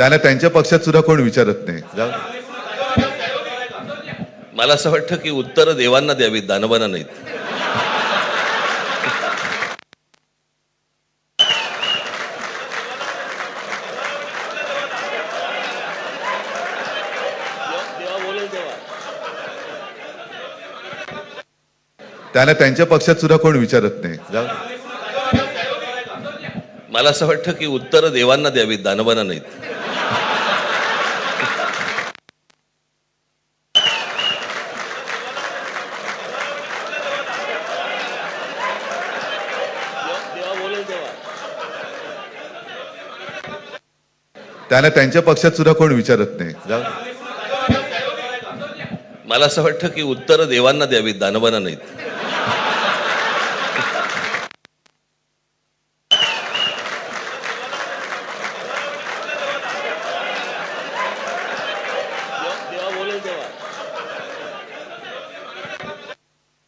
त्यांना त्यांच्या पक्षात सुद्धा कोण विचारत नाही. मला असं वाटतं की उत्तर देवांना द्यावीत, दानवांना नाहीत. त्यांना त्यांच्या पक्षात सुद्धा कोण विचारत नाही. मला असं वाटतं की उत्तर देवांना द्यावीत, दानवांना नाहीत. त्यांना त्यांच्या पक्षात सुद्धा कोण विचारत नाही. मला असं वाटतं की उत्तर देवांना द्यावीत, दानवांना नाहीत.